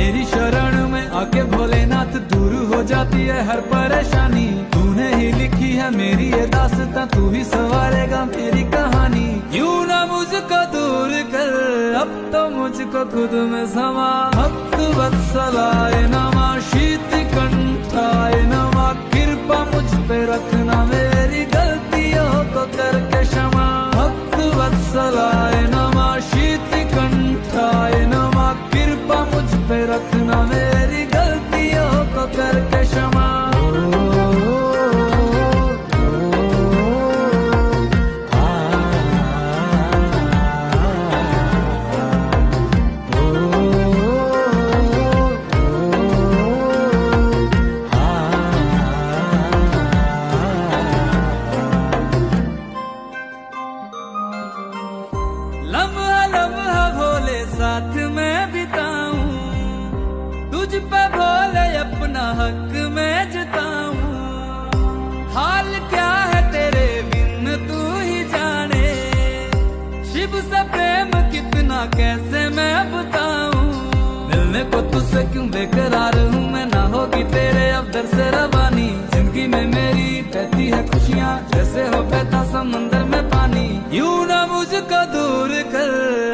तेरी शरण में आके भोलेनाथ दूर हो जाती है हर परेशानी। तूने ही लिखी है मेरी ये दास्तां, तू ही संवारेगा मेरी कहानी। यूं ना मुझको दूर कर, अब तो मुझको खुद में समा। भक्त वत्सलाय नमः, शीत कंठाय नमः, कृपा मुझ पे रखना, मेरी गलतियों को करके क्षमा। भक्त वत्सलाय नमः, शीत कंठाय नमः, कृपा मुझ पे रखना, मेरी गलतियों को करके क्षमा। लम्हा लम्हा भोले साथ में बिताऊं, तुझ पे भोले अपना हक में जताऊं। हाल क्या है तेरे बिन तू ही जाने, शिव से प्रेम कितना कैसे मैं बताऊं। मिलने को तुझसे क्यों बेकरार हूँ मैं, ना होगी तेरे अब दर से रवानी। जिंदगी में मेरी बहती है खुशियाँ, जैसे हो बहता समंदर में पानी। यूं ना मुझको दूर कर,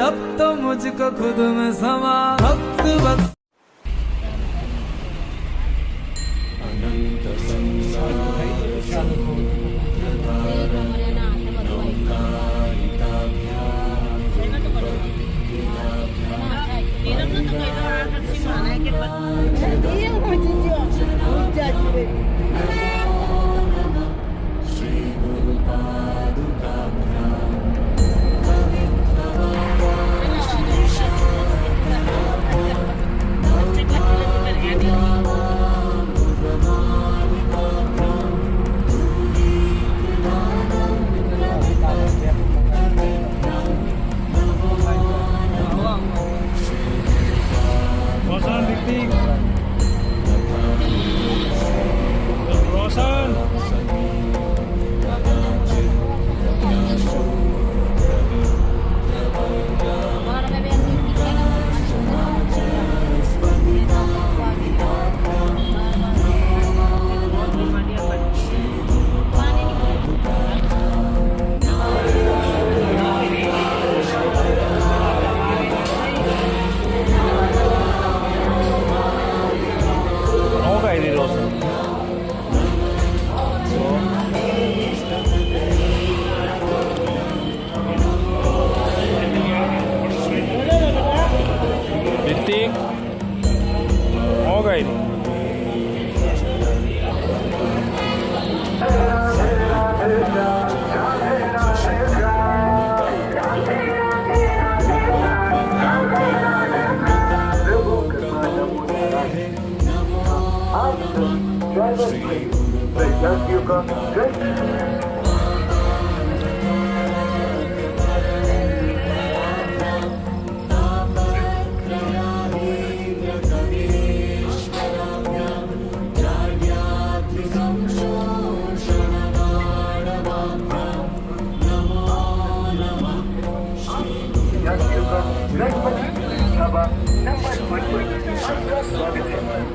अब तो मुझको खुद में समा। भक्त वत्स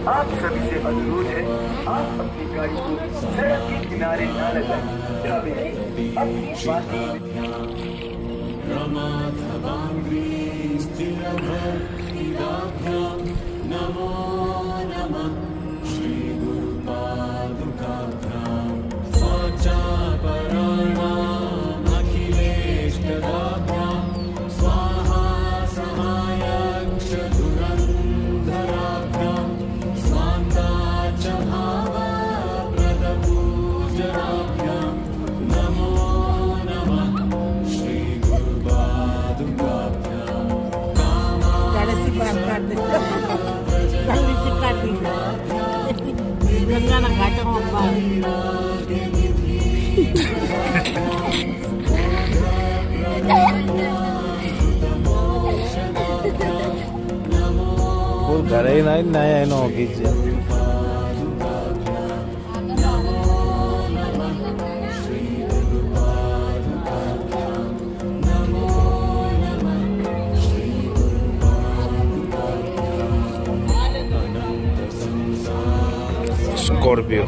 आप सभी से अनुरोध है, आप अपनी गाड़ी को सड़क के किनारे न लगाएं। अपनी नमो नमः श्री गुरुपादुकाभ्यां स्वाचापराणाम् अखिलेष्टदाभ्यां स्वाहा सहायक्ष धुरन्धराभ्यां स्वान्ता च भावप्रदपूजनाभ्यां नमो नमः श्री गुरुपादुकाभ्यां गंगा ना घाट घरे नहीं नया एनो खींचे स्कॉर्पियो.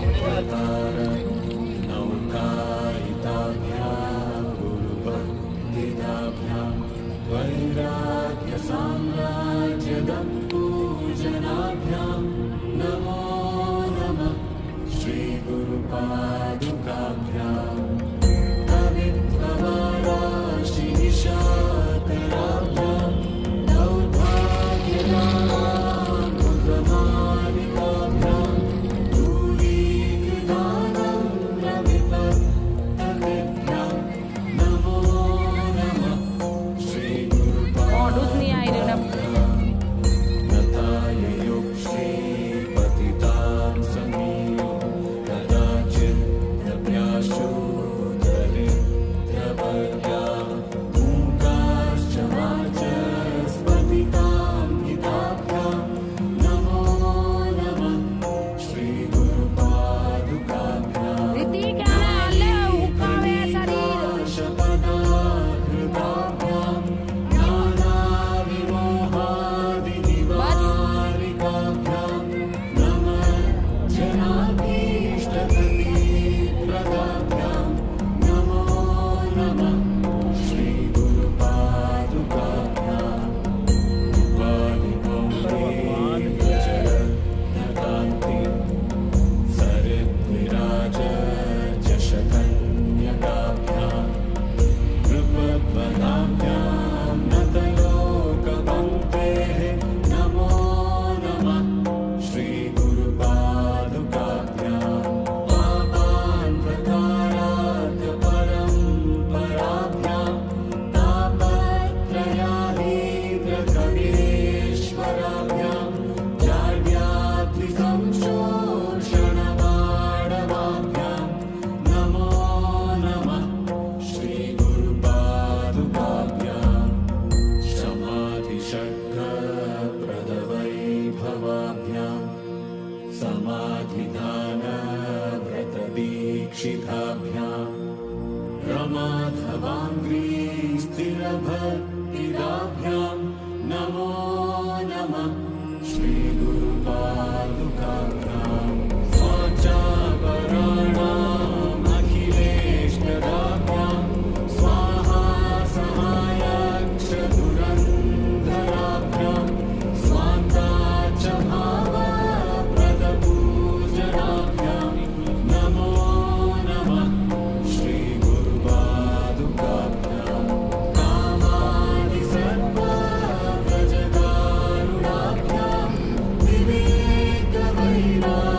विवेक वैराग्य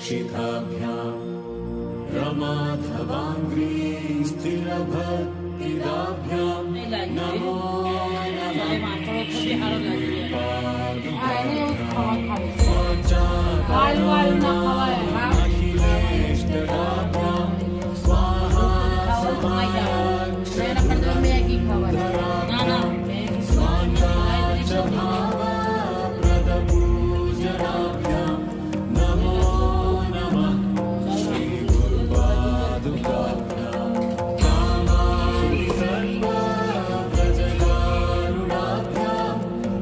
प्रदीक्षिताभ्यां रमाधवाङ्घ्री स्थिरभक्तिदाभ्यां नमो अखिलेष्टदाभ्यां स्वाहा स्वाञ्च भावप्रदपूजनाभ्यां नमो नमः श्रीगुरुपादुकाभ्यां कामानि सर्वव्रजगारुणाभ्यां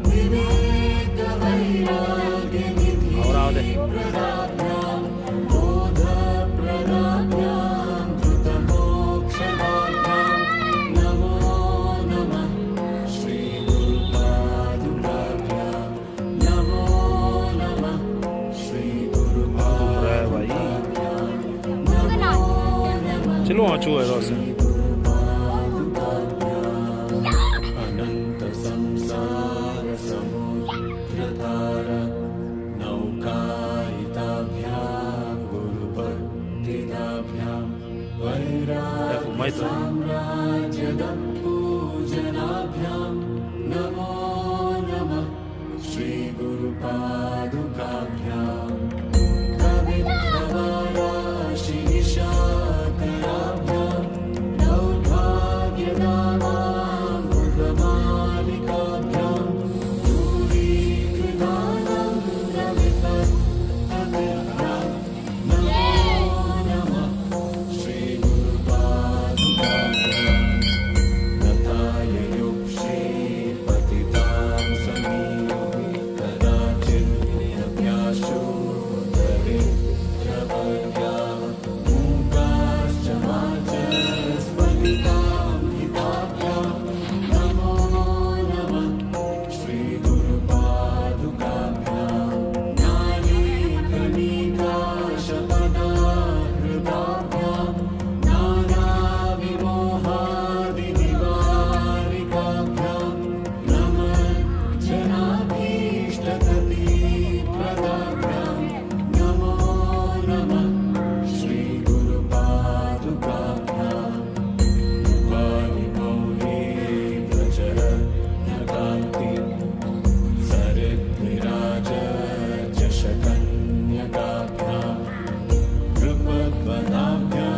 विवेकवैराग्यनिधिप्रदाभ्यां बोधप्रदाभ्यां धृतमोक्षदाभ्यां नमो नमः श्रीगुरुपादुकाभ्यां नमो नमः श्रीगुरुपादुकाभ्यां चलो वहाँ चूहे रोसे अनंत संसार समुद्रधार नौकायिताभ्यां गुरुभक्तिदाभ्यां वैराग्य साम्राज्यदपूजनाभ्यां नमो नमः श्रीगुरुपादुकाभ्यां कविप्रवाराशिनिशाकराभ्यां दौर्भाग्यदानामृतमालिकाभ्यां दूरीकृतानन्दविपत्तभ्यां नमो नमः श्रीगुरुपादुकाभ्यां नताय युक्षे पतितां समीपे कदाचिन्नभ्याशो दरिद्रवर्याः मूकाश्च वाचस्पतितां हिताभ्यां नमो नमः श्रीगुरुपादुकाभ्यां नानीकनिकाशपदाहृताभ्यां नानाविमोहादिनिवारिकाभ्यां नमः जनाभीष्टगतिप्रदाभ्यां नमो नमः श्रीगुरुपादुकाभ्यां वायुमौले व्रजरत्नकान्ति सरिद्विराजशकन्यकाभ्यां कृपद्वदाभ्यां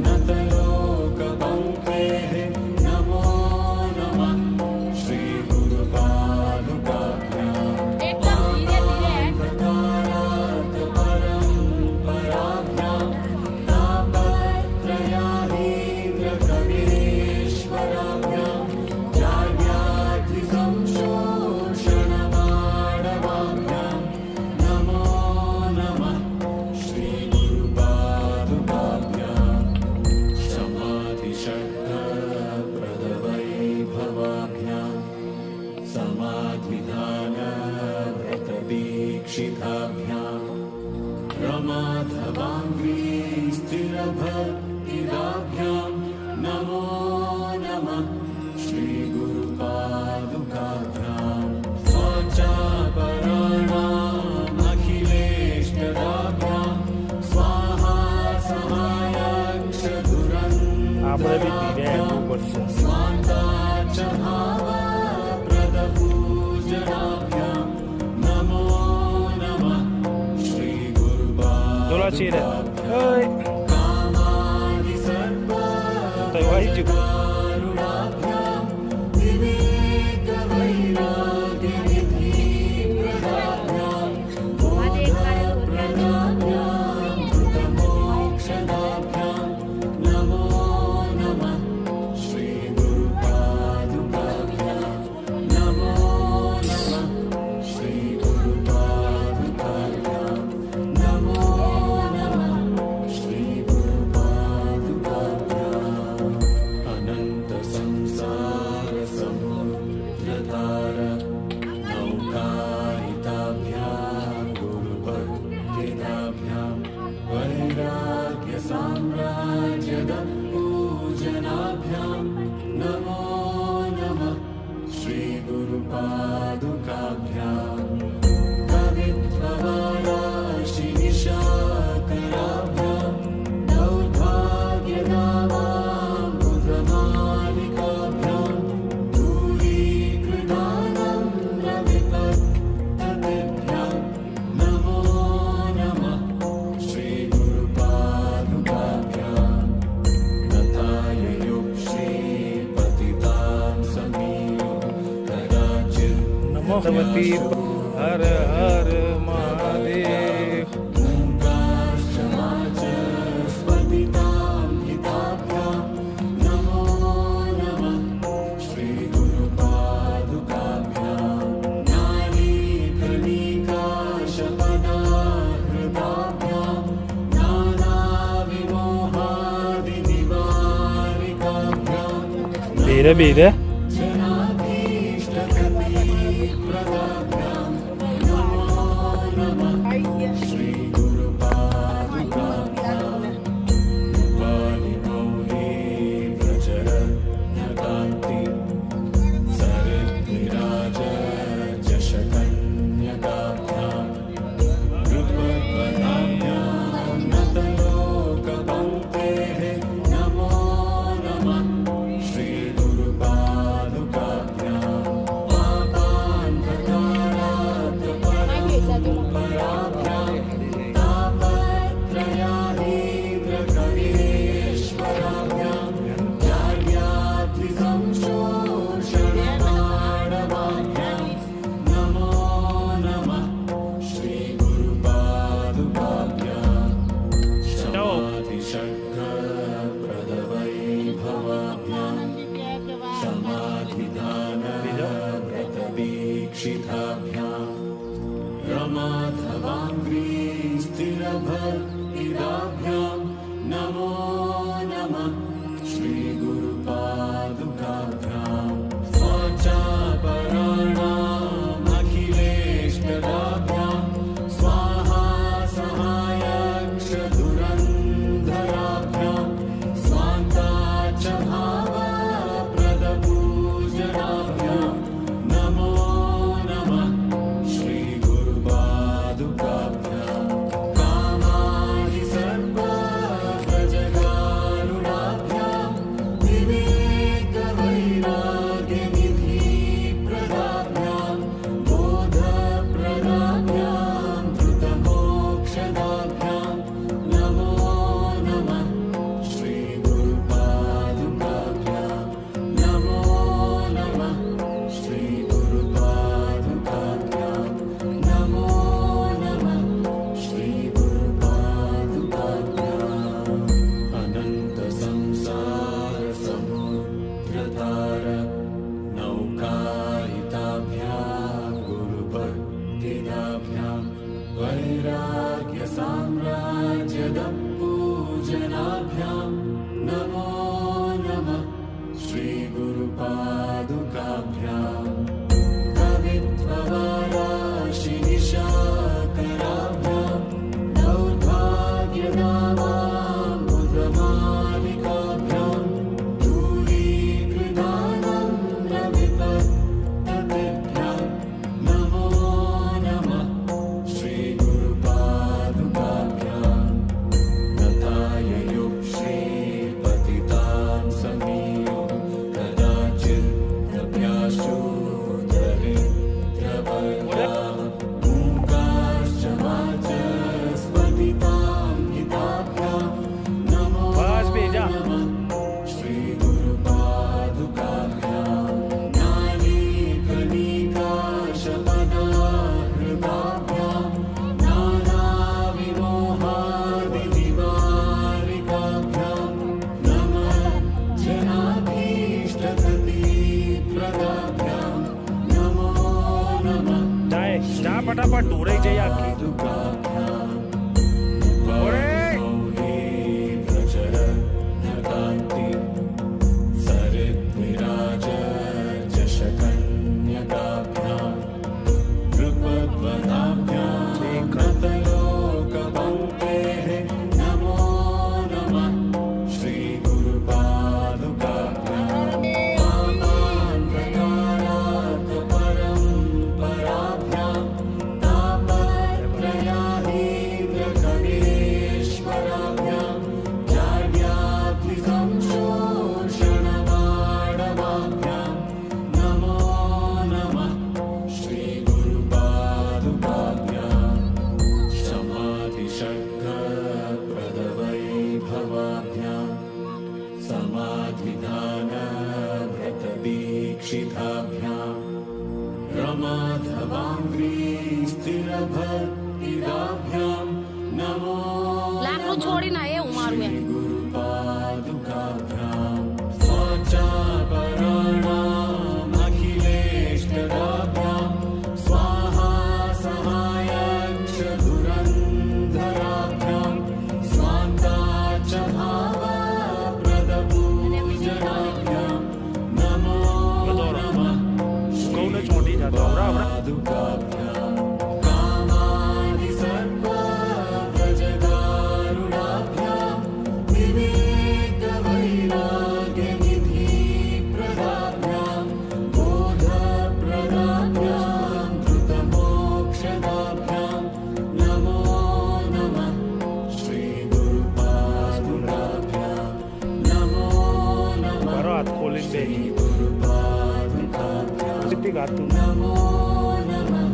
नतलोकपङ्क्तेः नमो नमः श्रीगुरुपादुकाभ्यां परम्पराभ्यां तापत्रयानीन्द्रकवीश्वराभ्यां जाड्याद्रिसंशोषणमाणवाभ्यां नमो नमः श्रीगुरुपादुकाभ्यां समाधिषड्प्रदवैभवाभ्यां समाधिदानव्रतदीक्षिताभ्यां रमाधवाङ्घ्री स्थिरभक्तिदाभ्यां नमो नमः श्रीगुरुपादुकाभ्यां स्वाचापराणामखिलेष्टदाभ्यां स्वाहा આપણે બી ધીરે આવવું પડશે स्वान्ताच भावप्रदपूजनाभ्यां नमो नमः Dola Chile. श्रीगुरुपादुकाभ्यां Oi. कामानि Tay wahid juga. सर्वव्रजगारुणाभ्यां विवेकवैराग्यनिधिप्रदाभ्यां बोधप्रदाभ्यां धृतमोक्षदाभ्यां नमो नमः श्रीगुरुपादुकाभ्यां नमो नमः श्रीगुरुपादुकाभ्यां नमो नमः श्री पार्वती हर हर महादेव स्फटितां हिताभ्यां नमो नमः श्रीगुरुपादुकाभ्यां नारीकलिकाशपदाहृताभ्यां नानाविमोहादिनिवारिकाभ्यां धीरे धीरे जनाभीष्टप्रदाभ्यां नमो नमः श्रीगुरुपादुकाभ्यां वालिमौली व्रजरत्नकान्ति सरिद्विराज चषकन्यकाभ्यां नृपवनाभ्यां नतलोकपङ्क्तेः नमो नमः श्रीगुरुपादुकाभ्यां पापान्धकारात्पराभ्यां तापत्रयाहीन्द्रकवीश्वराभ्यां जाड्याद्रिसंशोषणमाणवाभ्यां नमो नमः श्रीगुरुपादुकाभ्यां शमाधिषड्प्रदवैभवाभ्यां समाधिदानव्रतदीक्षिताभ्यां रमाधवाङ्घ्रिस्थिरभक्तिदाभ्यां नमो नमः श्रीगुरुपादुकाभ्यां स्वाचापराणामखिलेष्टदाभ्यां स्वाहा सहायक्षधुरन्धराभ्यां स्वान्ता च भावप्रदपूजनाभ्यां नमो नमः श्रीगुरुपादुकाभ्यां कामादिसर्पगजगारुडाभ्यां विवेकवैराग्यनिधिप्रदाभ्यां बोधप्रदाभ्यां धृतमोक्षदाभ्यां नमो नमः श्रीगुरुपादुकाभ्यां नमो नमः श्रीगुरुपादुकाभ्यां नमो नमः श्रीगुरुपादुकाभ्याम् अनन्तसंसारसमुद्रतार नौकायिताभ्यां गुरुभक्तिदाभ्यां वैराग्यसाम्राज्यदपूजनाभ्यां नमो नमः श्रीगुरुपादुकाभ्यां कवित्ववाराशिनिशाकराभ्यां दौर्भाग्यनामाम्बुधमालिकाभ्यां दूरीकृतानन्दविपत्ततेभ्यां नमो नमः श्रीगुरुपादुकाभ्यां तथाययुः श्रीपतितां समीयो कदाचिदभ्यासु दरिद्रवर्गाम् ओङ्कारश्च वाचस्पतितां हिताभ्यां नमो बस भेजा नमः श्रीगुरुपादुकाभ्यां नारीकलिकाशपदाहृताभ्यां नानाविमोहादिनिवारिकाभ्यां नमः जनाभीष्टप्रदाभ्यां नमो नमः जाए जा फटाफट ढूंढे जाइए आपकी व्रजरत्नकान्ति सरिद्विराज चषकन्यकाभ्यां नृपवनाभ्यां नतलोकपङ्क्तेः नमो नमः श्रीगुरुपादुकाभ्यां पापान्धकारात्परम्पराभ्यां तापत्रयाहीन्द्रकवीश्वराभ्यां स्थिरभक्तिदाभ्यां नमो લાકડું છોડીને એ ઉમારું એમ गुरुपादुकाभ्यां स्वाचापराणामखिलेष्टदाभ्यां स्वाहा सहायक्ष धुरन्धराभ्यां स्वान्ताच भावप्रदपूजनाभ्यां नमो नमः કૌને ચોંટી જતો હમણાં पादुकाभ्यां कामादिसर्पव्रजदारुणाभ्यां विवेकवैराग्यनिधिप्रदाभ्यां बोधप्रदाभ्यां धृतमोक्षदाभ्यां नमो नमः श्रीगुरुपादुकाभ्यां नमो नमः મારો હાથ ખોલીને બે गुरुपादुकाभ्यां સિટી ગાતું नमो नमः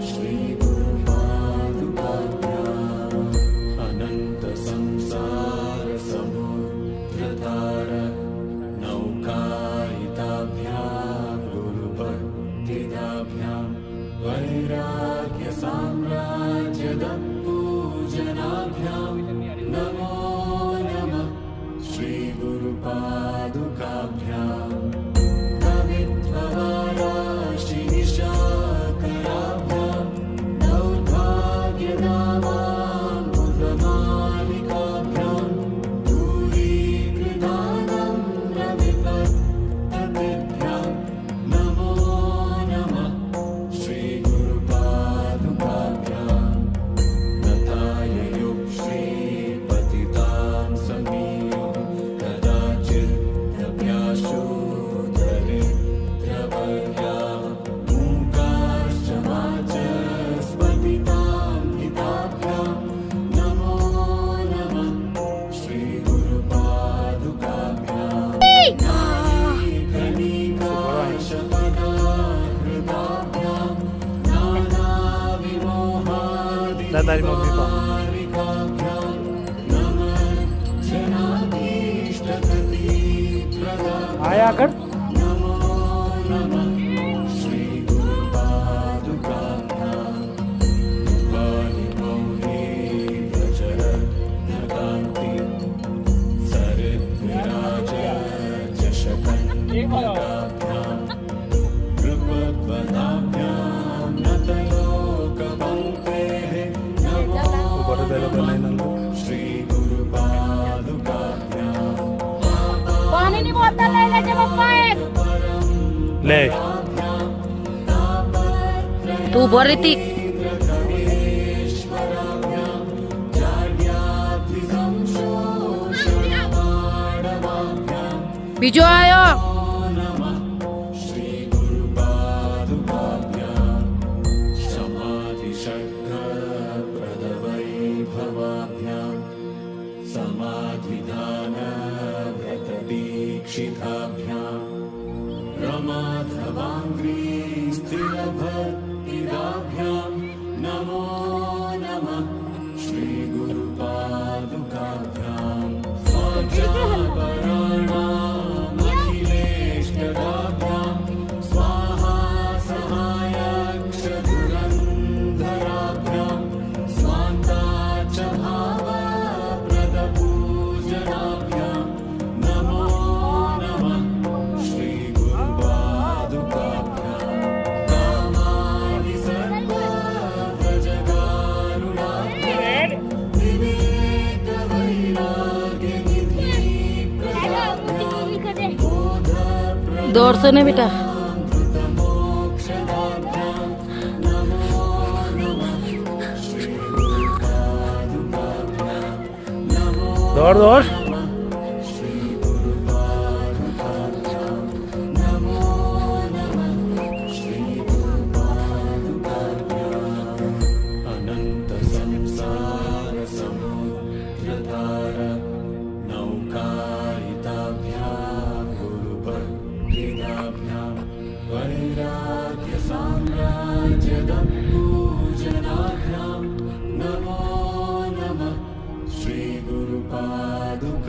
श्रीगुरुपादुकाभ्याम् अनन्तसंसारसमुद्रतार नौकायिताभ्यां गुरुभक्तिदाभ्यां वैराग्यसाम्राज्यदपूजनाभ्यां नमो नमः श्रीगुरुपादुकाभ्याम् कवित्ववाराशिनिशाकराभ्यां दौर्भाग्यदावाम्बुधमालिकाभ्यां दूरीकृतानां रविपत्ततिभ्यां नमो नमः श्रीगुरुपादुकाभ्यां नताय श्रीपतितां समीयुः कदाचिदभ्यासो दरिद्रवर्याः मूकाश्च वाचस्पतितां हिताभ्यां नमो नमः श्रीगुरुपादुकाभ्यां कलिकाशपदाहृताभ्यां લે તારી મમ્મી પા नानाविमोहादिकाभ्यां नमः जनाभीष्टगतिप्रदाभ्यां આયા આગળ नमो नमः श्रीगुरुपादुकाभ्यां वाणिमौली प्रचरन्नकान्ति सरिद्विराज चषकन्यकाभ्यां कृपद्वदाभ्यां नतलोकपङ्क्तेः नमो ઉપર પેલો બનાવી નાખો श्रीगुरुपादुकाभ्यां પાણીની બોટલ લઈ લેજે પપ્પા એક લે તું ઉભો રીતી બીજો આયો समाधिशक्तप्रदवैभवाभ्यां समाधिदानव्रतदीक्षिताभ्यां रमाधवाङ्घ्री स्थिरभक्तिदाभ्यां नमो नमः श्रीगुरुपादुकाभ्यां स्वाचापराणामखिलेष्टदाभ्यां स्वाहा सहायक्ष धुरन्धराभ्यां स्वान्ताच भावप्रदपूजनाभ्यां नमो नमः श्रीगुरुपादुकाभ्यां कामादिसर्पव्रजदारुणाभ्यां विवेकवैराग्यनिधिप्रदाभ्यां बोधप्रदाभ्यां 150 ને બેટા धृतमोक्षदाभ्यां नमो नमः श्रीगुरुपादुकाभ्यां नमो દોડ દોડ श्रीगुरुपादुकाभ्यां नमो नमः श्रीगुरुपादुकाभ्याम् अनन्तसंसारसमुद्रतार नौकायिताभ्यां गुरुभक्तिदाभ्यां वैराग्यसाम्राज्यदपूजनाभ्यां नमो नमः श्रीगुरुपादुकाभ्यां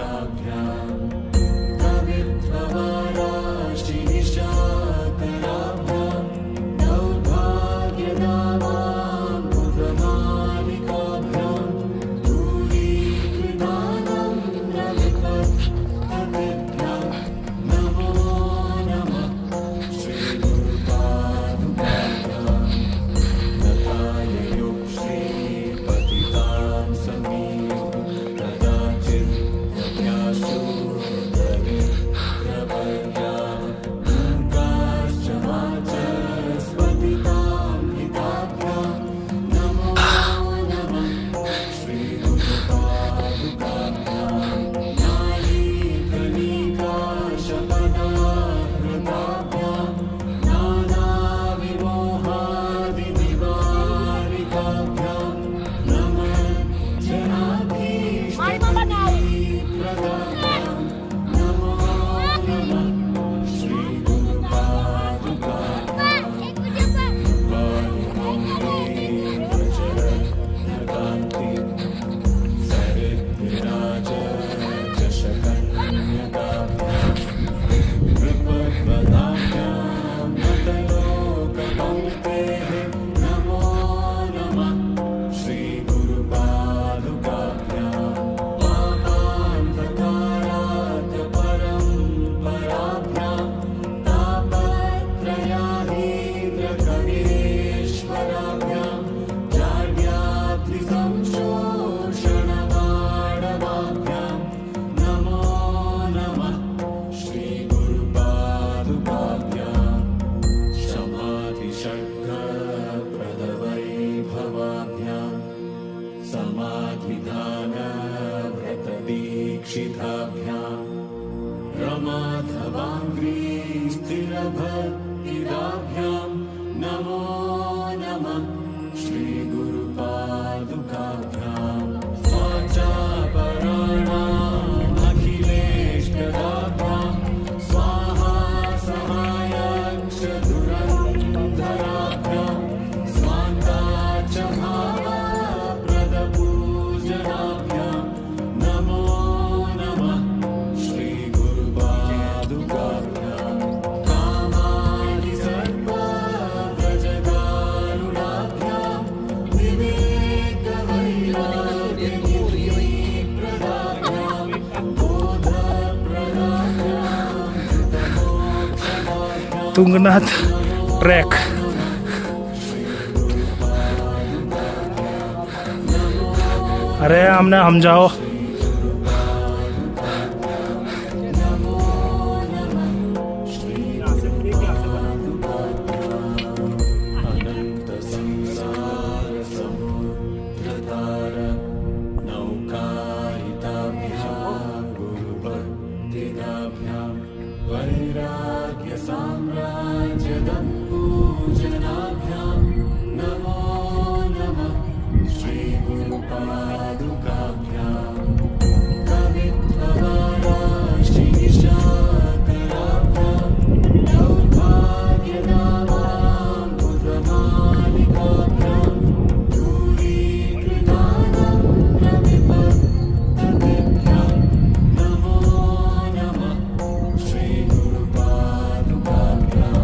समाधिदानव्रतदीक्षिताभ्यां रमाधवाङ्घ्री स्थिरभक्तिदाभ्यां नमो नमः श्रीगुरुपादुकाभ्यां स्वाचापराणामखिलेष्टदाभ्यां स्वाहा सहायक्षधुरन्धराभ्यां स्वान्ताच भावप्रदपूजनाभ्यां नमो नमः श्रीगुरुपादुकाभ्यां कामानि सर्वव्रजगारुणाभ्यां विवेकवैराग्यनिधिप्रदाभ्यां बोधप्रदाभ्यां तुंगनाथ ट्रैक। अरे हमने हम जाओ। अनन्तसंसारसमुद्रतार नौकायिताभ्यां गुरुभक्तिदाभ्यां वैराग्यसाम्राज्यदम्पूजनाभ्यां नमो नमः श्रीगुरुपादुकाभ्यां कवित्ववाराशिनिशाकराभ्यां दौर्भाग्यदावां पुत्रमालिकाभ्यां दूरीकृतानां प्रविपत्ततेभ्यां नमो नमः श्रीगुरुपादुकाभ्यां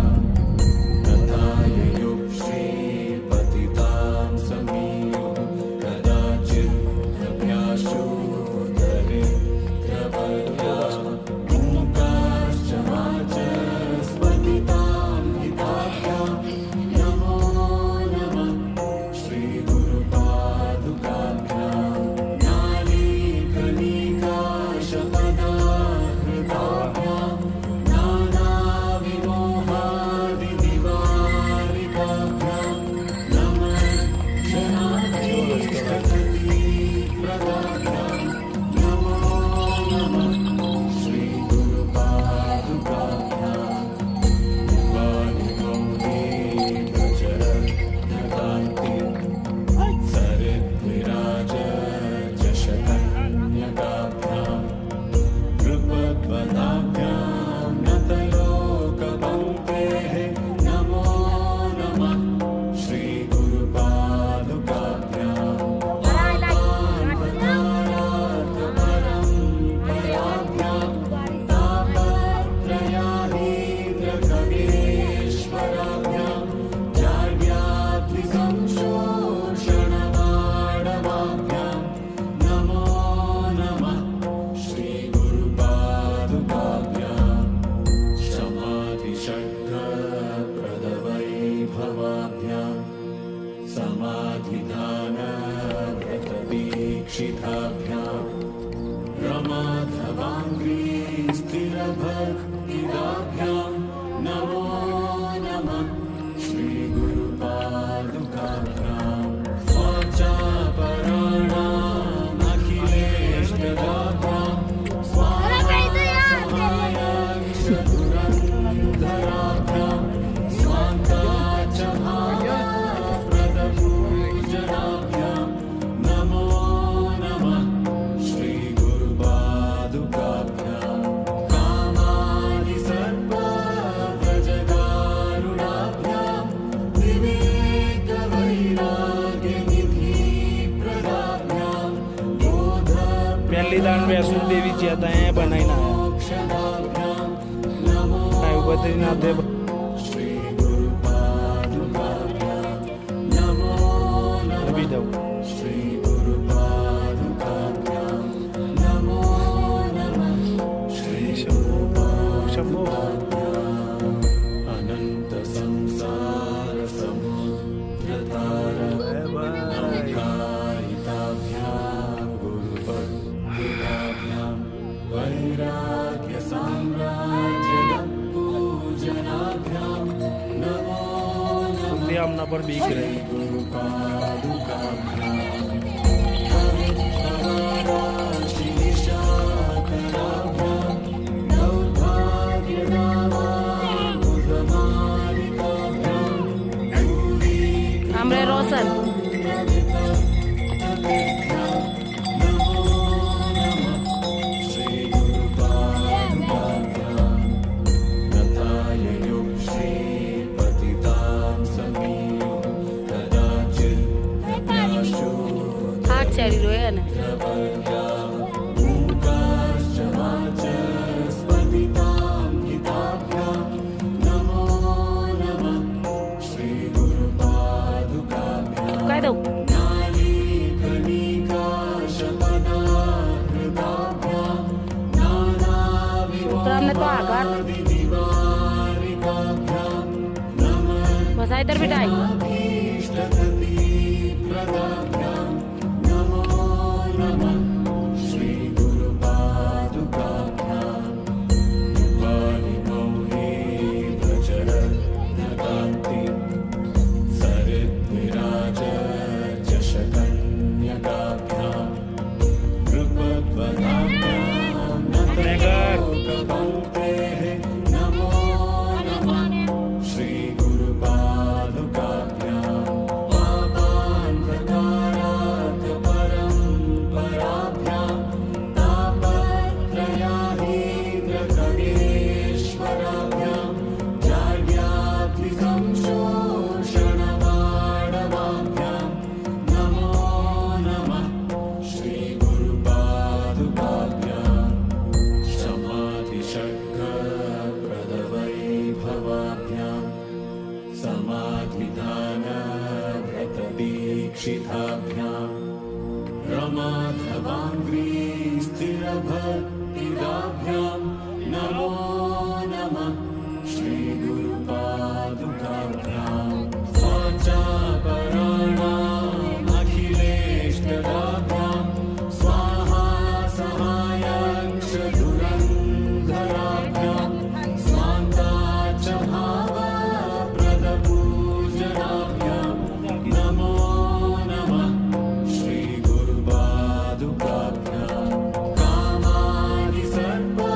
तथाययुः श्रीपतितां समीयुः कदाचिदभ्याशोदरे प्रवर्याः मूकाश्च वाचस्पतितां हिताभ्यां नमो नमः श्रीगुरुपादुकाभ्यां नालीकनिकाशपदाहृताभ्यां नानाविमोहादिनिवारिकाभ्यां नमः जनाधीष्टगतिप्रदाभ्यां नमो नमः श्रीगुरुपादुकाभ्यां वादिगौरीगजरत्नकान्ति सरिद्विराजचषकन्यकाभ्यां नृपद्वनाभ्यां नतलोकपङ्क्तेः नमो नमः श्रीगुरुपादुकाभ्यां परम्पराभ्यां तापत्रयानीन्द्रखगेश्वराभ्यां जाड्याद्रिसंशोषणमाणवाभ्यां नमो नमः श्रीगुरुपादुकाभ्यां समाधिषड्गप्रदवैभवाभ्यां समाधिदानव्रतदीक्षिताभ्यां रमाधवाङ्घ्री स्थिरभक्तिदाभ्यां नमो नमः श्रीगुरुपादुकाभ्यां स्वाचापराणामखिलेष्टदाभ्यां स्वाहा सहायक्षधुरन्धराभ्यां स्वान्ताच भावप्रदपूजनाभ्यां नमो नमः श्रीगुरुपादुकाभ्यां कामानि सर्वव्रजगारुणाभ्यां विवेकवैराग्यनिधिप्रदाभ्यां પહેલી દાન વૈષ્ણો દેવી જ્યાં હતા એ બનાવીને આવ્યા बोधप्रदाभ्यां नमो આવ્યું બદ્રીનાથ દેવ श्रीगुरुपादुकाभ्यां नमो રવી नमः દઉં श्रीगुरुपादुकाभ्यां नमो नमः શંભો अनन्तसंसारसमुद्रतार नौकायिताभ्यां गुरुभक्तिदाभ्यां वैराग्यसाम्राज्यदम्पूजनाभ्यां नमो नमः આમના પર બીક રહે गुरुपादुकाभ्यां હાથ ચાલી રહ્યો ને કહી દઉં છોકરાને તો આગળ બસ આ ઇધર બેટા दीक्षिताभ्याम् रमाधवाङ्घ्री स्थिरभक्तिदाभ्याम् नमो नमः श्रीगुरुपादुकाभ्याम् स्वाचापराणाम् अखिलेष्टदाभ्याम् स्वाहा सहायक्ष धुरन्धराभ्याम् स्वान्ता च भावप्रदपूजनाभ्याम् नमो नमः श्रीगुरुपादुकाभ्याम् कामादि सर्वा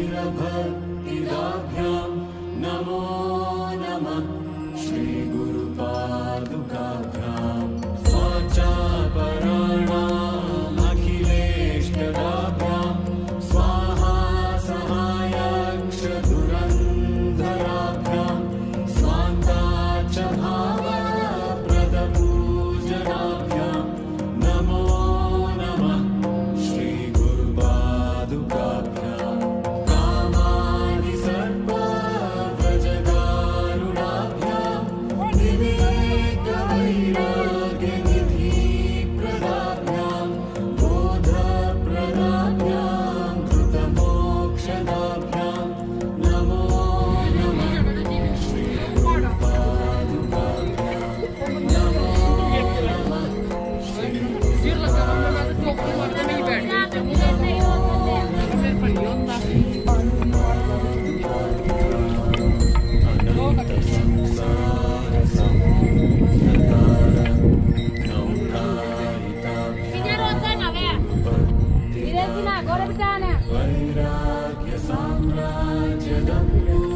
स्थिरभक्तिदाभ्यां नमो नमः श्रीगुरुपादुकाभ्यां स्वाचापराणामखिलेष्टदाभ्यां स्वाहा सहायक्षधुरन्धराभ्यां स्वान्ताच भावप्रदपूजनाभ्यां नमो नमः श्रीगुरुपादुकाभ्यां कामादिसर्पव्रजदारुणाभ्यां विवेकवैराग्यनिधिप्रदाभ्यां बोधप्रदाभ्यां धृतमोक्षदाभ्यां नमो नमः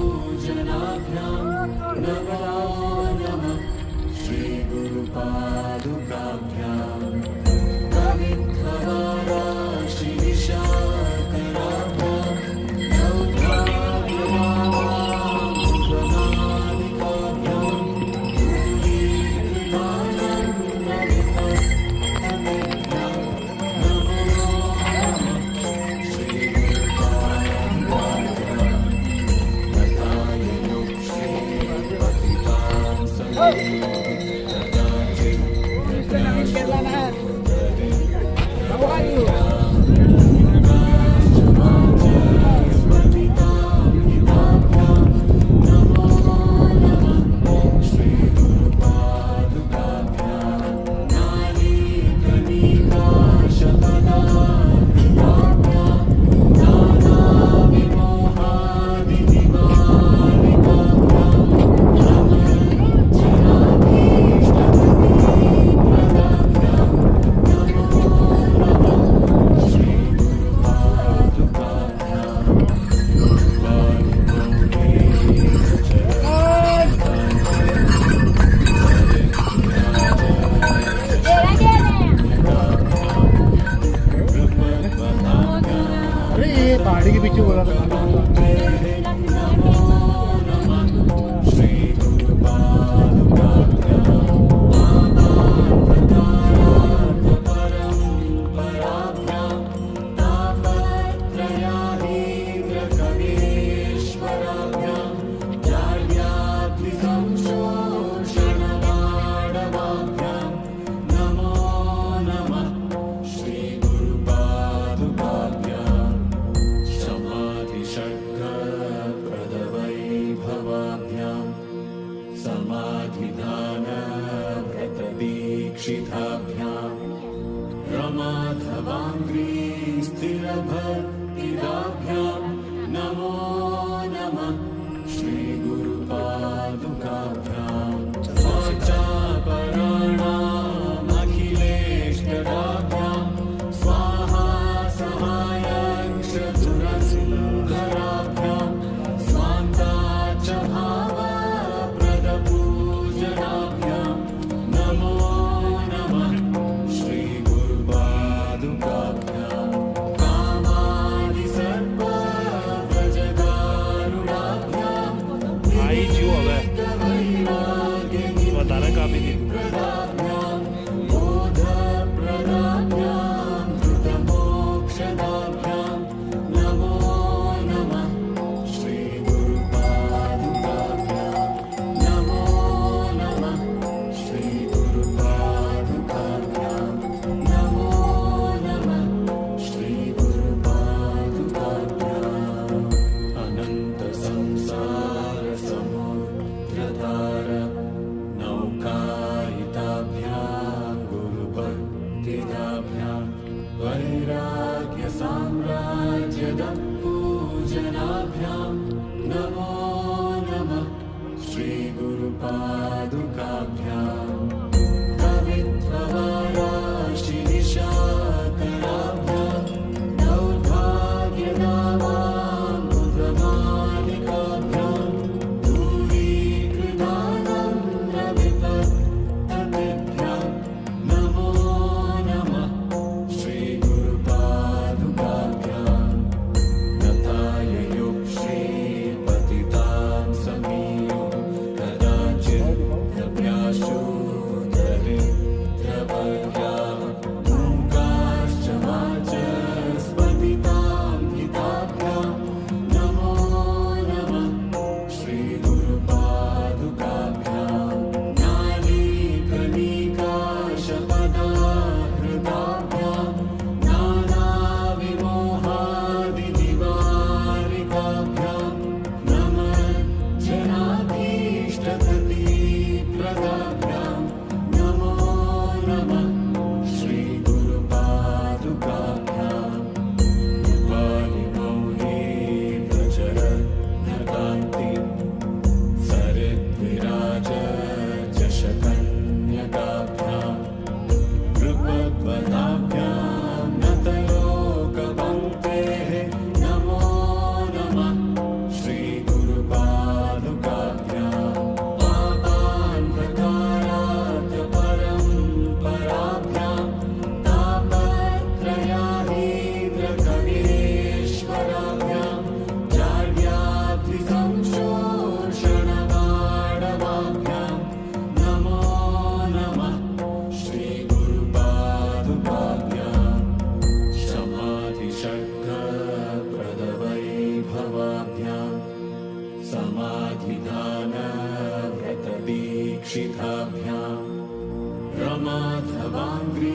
वैराग्यसाम्राज्यदम्पूजनाभ्यां नमो नमः श्रीगुरुपादुकाभ्यां कवित्ववाराशिनिशाकराभ्यां पहाड़ी के पीछे बोला था समाधिदानव्रतदीक्षिताभ्यां रमाधवाङ्घ्रिस्थिरभक्तिदाभ्यां नमो नमः श्रीगुरुपादुकाभ्यां स्वाचापराणामखिलेष्टदाभ्यां स्वाहा सहायक्षधुरन्धराभ्यां स्वान्ताच भावप्रदपूजनाभ्यां नमो नमः श्रीगुरुपादुकाभ्यां कामादिसर्पव्रजदारुणाभ्यां आई जीव हवे વધારે કાપી દીધું बोधप्रदाभ्यां धृतमोक्षदाभ्यां नमो नमः श्रीगुरुपादुकाभ्यां नमो नमः श्रीगुरुपादुकाभ्यां नमो नमः श्रीगुरुपादुकाभ्यां अनन्तसंसारसमुद्रतार नौकायिताभ्यां गुरुभक्तिदाभ्यां वैराग्यसाम्राज्यदम्पूजनाभ्यां नमो नमः श्रीगुरुपादुकाभ्यां कवित्ववाराशिनिशाकराभ्यां दौर्भाग्यनामां शिखाभ्यां रमाधवाङ्घ्री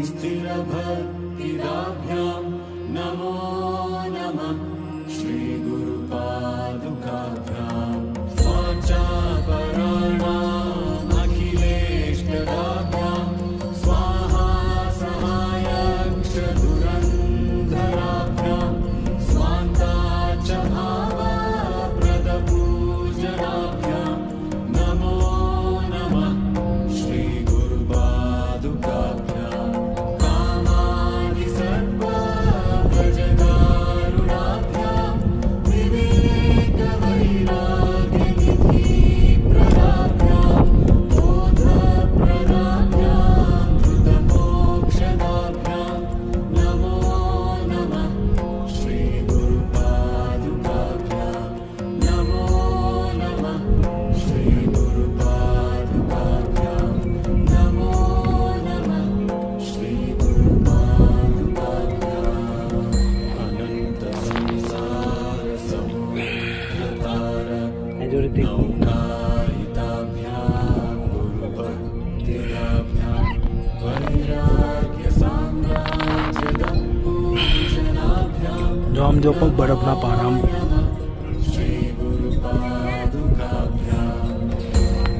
स्थिरभक्तिदाभ्यां नमो नमः श्रीगुरुपादुकाभ्यां स्वाचापराणामखिलेष्टदाभ्यां स्वाहा सहायक्षधुरन्धराभ्यां स्वान्ता च भावप्रदपूजनाभ्यां नमो नमः श्रीगुरुपादुकाभ्यां कामादिसर्पभजनारुणाभ्यां विवेकवैराग्यनिधिप्रदाभ्यां बोधप्रदाभ्यां कृतमोक्षदाभ्यां नमो नमः श्रीगुरुपादुकाभ्यां नमो नमः श्रीगुरुपादुकाभ्यां नमो नमः श्रीगुरुपादुकाभ्याम् अनन्तसंसारसमुद्रतारकौकायिताभ्यां गुरुभक्तिदाभ्यां वैराग्यसाम्राज्यदपूजनाभ्यां जो हम जो पग बर्फ ना पा रहा हूँ श्रीगुरुपादुकाभ्यां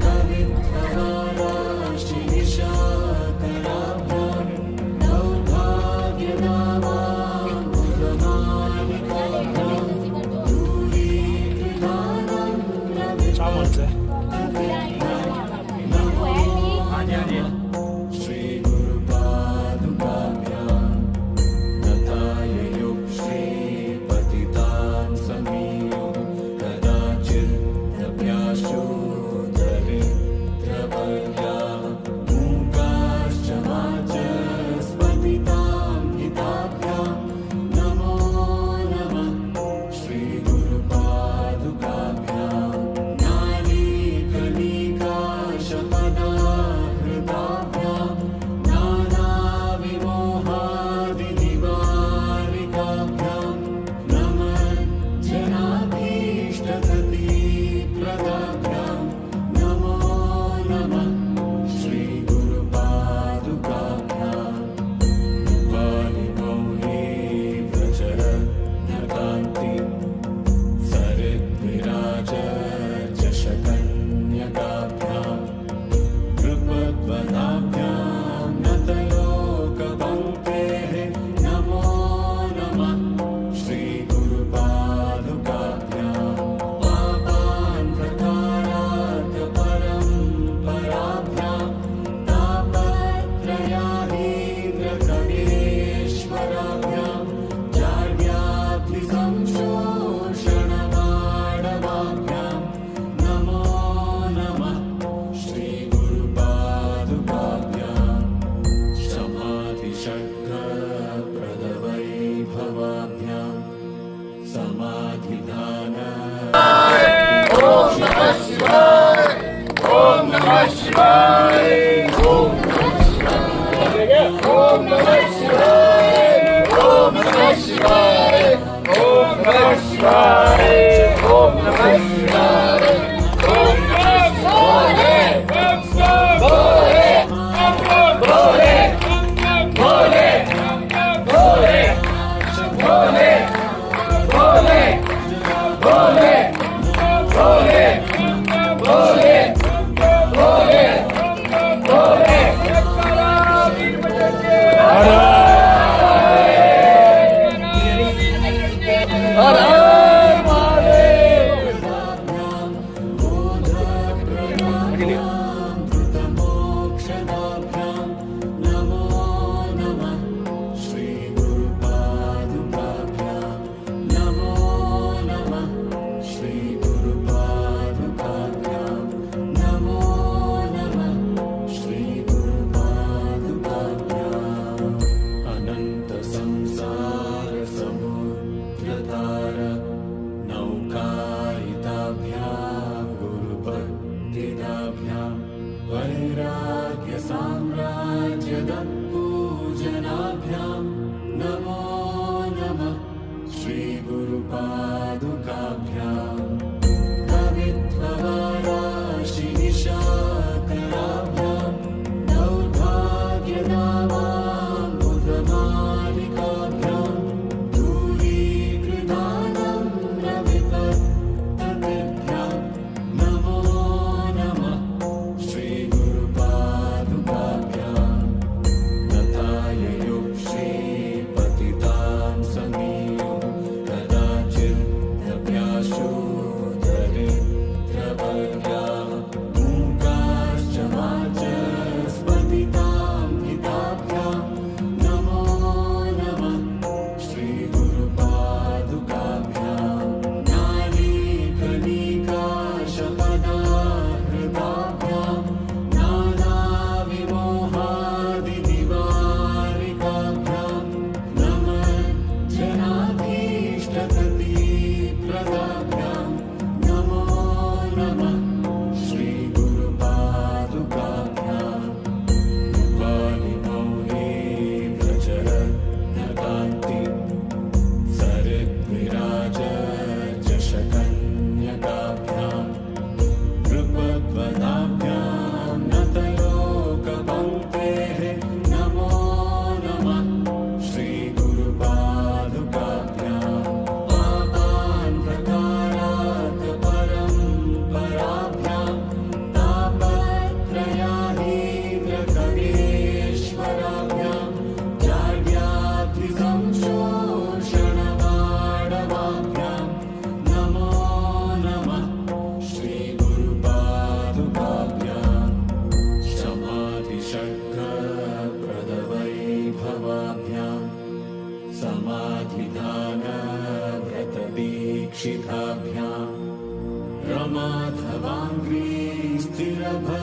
कवित्वराशिनिशाकराभ्यां सौभाग्यदावां पुरमालिकाभ्यां धूलीकृतानां सामान से श्रीगुरुपादुकाभ्यां तथाययुः श्रीपतितां समीयो कदाचिदभ्यासो दरिद्रवर्याः मूकाश्च वाचस्पतितां हिताभ्यां नमो नमः श्रीगुरुपादुकाभ्यां नारीकलिकाशपदाहृताभ्यां नानाविमोहादिनिवारिकाभ्यां नमज्जनाभीष्टगतिप्रदाभ्यां नमो नमः श्रीगुरुपादुकाभ्यां वालिमौलीव्रजरत्नकान्ति सरिद्विराजचषकन्यकाभ्यां कृपद्वदाभ्यां नतलोकपङ्क्तेः नमो नमः श्रीगुरुपादुकाभ्यां पापान्धकारार्कपरम्पराभ्यां तापत्रयाहीन्द्रकविश्वराभ्यां जाड्याब्धिसंशोषणमाणवाभ्यां नमो नमः श्रीगुरुपादुकाभ्यां समाधिषड्गप्रदवैभवाभ्यां समाधिदान दीक्षिताभ्याम् रमाधवाङ्घ्री स्थिरभक्तिदाभ्याम्